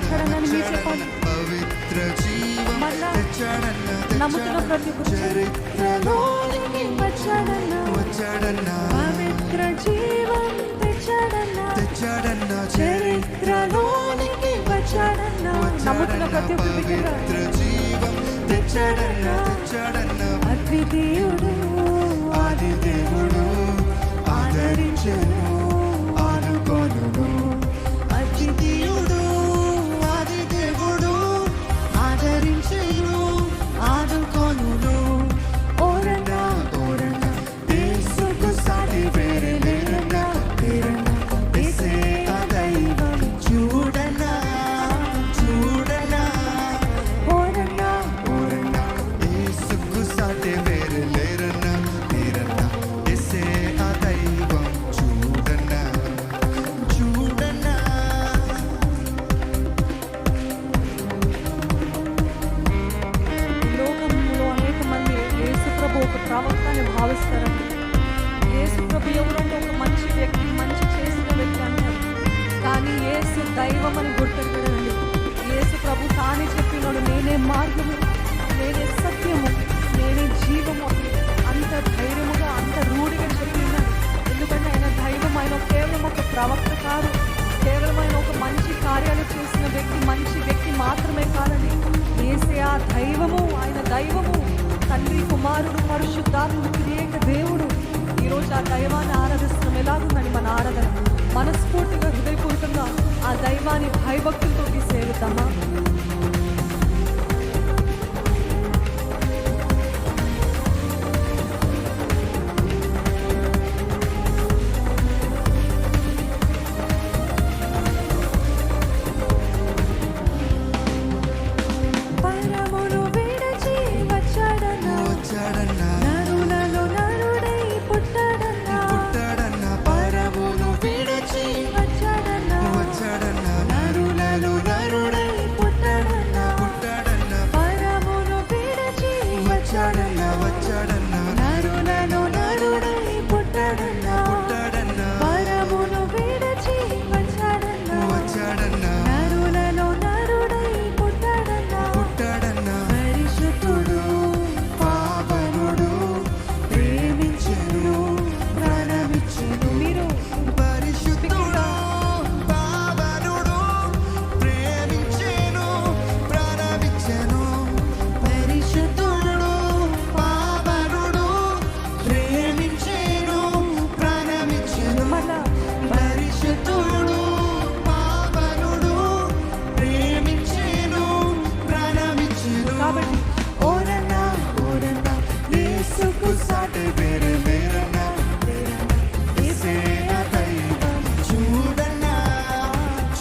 వచ్చాడనని మీరు చెప్పాలి. మళ్ళా నమ్ముతున్న ప్రతి చరిత్రలోనికి వచ్చాడన్నా, పవిత్ర జీవం తెచ్చాడన్నా, చరిత్రలోనికి వచ్చాడన్నా, నమ్ముతున్న ప్రతి పవిత్ర జీవం తెచ్చాడన్నా, అద్వితీయుడు ఆది దేవుడు ఆదరించెను ఆనుకొనును, అద్వితీయుడు ఆది దేవుడు ఆదరించెను ఆనుకొనును. ఓరన్నా ఓరన్నా యేసుకు సాటి వేరే లేరన్నా, లేరన్నా యేసే ఆ దైవం చూడన్నా చూడన్నా. ఓరన్నా ఓరన్నా యేసుకు సాటి వేరే లేరన్నా, లేరన్నా యేసే ఆ దైవం చూడన్నా చూడన్నా. లోకంలో అనేక మంది యేసు ప్రభు ఒక ప్రవక్త అని భావిస్తారండి. యేసు ప్రభు ఎవరంటే ఒక మంచి వ్యక్తి, మంచి చేసిన వ్యక్తి అంటారు. కానీ యేసు దైవం అని గుర్తెరగడండి. యేసు ప్రభు తానే చెప్పినాడు, నేనే మార్గము, నేనే సత్యము, నేనే జీవము. అంత ధైర్యముగా అంత రూఢిగా చెప్పి ఉన్నాడు. ఎందుకంటే ఆయన దైవం, ఆయన కేవలం ఒక ప్రవక్త కాదు, కేవలం ఆయన ఒక మంచి కార్యాలు చేసిన వ్యక్తి, మంచి వ్యక్తి మాత్రమే కాదండి. యేసే ఆ దైవము, ఆయన దైవము, తండ్రి కుమారుడు పరిశుద్ధాత్ముడు త్రియేక దేవుడు. ఈరోజు ఆ దైవాన్ని ఆరాధిస్తున్నాం. ఎలాగుందని మన ఆరాధన మనస్ఫూర్తిగా హృదయపూర్వకంగా ఆ దైవాన్ని భయభక్తులతో సేవిద్దామా? పరమును విడిచి వచ్చాడన్నా, నరులలో నరుడై పుట్టాడన్నా, పరమును విడిచి వచ్చాడన్నా, నరులలో నరుడై పుట్టాడన్నా, పరమును విడిచి వచ్చాడన్నా, నరులలో నరుడై పుట్టాడన్నా, పరమును విడిచి వచ్చాడన్నా, నరులలో నరుడై పుట్టాడన్నా, పరిశుద్ధుడు పావనుడు ప్రేమించెను ప్రాణమిచ్చెను. మీరు పరిశుద్ధుడు పావనుడు ప్రేమించెను ప్రాణమిచ్చెను, పరిశుద్ధుడు పావనుడు ప్రేమించెను ప్రాణమిచ్చెను. మళ్ళా పరిశుద్ధుడు పావనుడు ప్రేమించెను ప్రాణమిచ్చెను. కాబట్టి ఓరన్నా ఓరన్నా యేసుకు సాటి వేరే లేరన్నా, యేసే ఆ దైవం చూడన్నా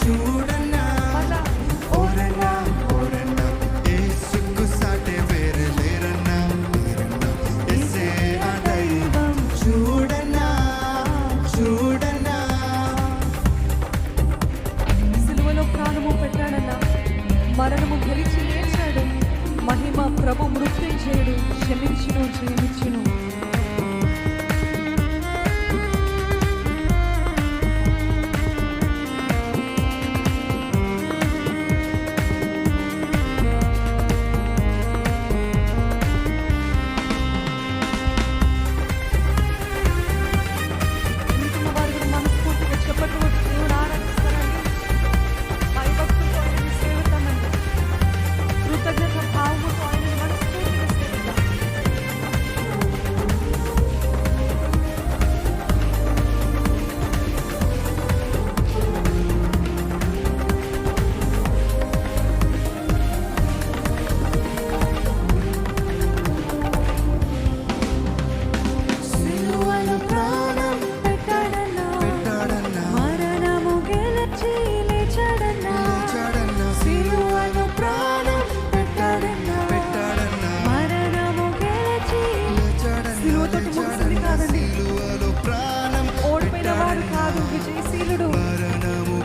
చూడన్నా. ఓరన్నా ఓరన్నా యేసుకు సాటి వేరే లేరన్నా, యేసే ఆ దైవం చూడన్నా చూడన్నా. సిలువలో ప్రాణము పెట్టాడన్నా, మరణము గెలిచి లేచాడు, మహిమ ప్రభు మృత్యుంజయుడు, క్షమించును జయమిచ్చును. ఇంటున్న వారు కూడా మనస్ఫూర్తిగా చెప్పట్లు కొట్టి దేవుని ఆరాధిస్తారండి. భయభక్తులతో ఆయనని సేవిద్దామండి. కృతజ్ఞత భావముతో ఆయనని మనస్ఫూర్తిగా సేవిద్దాం. సిలువలో ప్రాణం పెట్టాడన్నా, మరణము గెలిచి లేచాడన్నా, సిలువలో ప్రాణం పెట్టాడన్నా, మరణము గెలిచి. సిలువతో ముగిసింది కాదండి, ఓడిపోయిన వాడు కాదు, విజయశీలుడు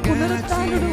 పునరుత్థానుడు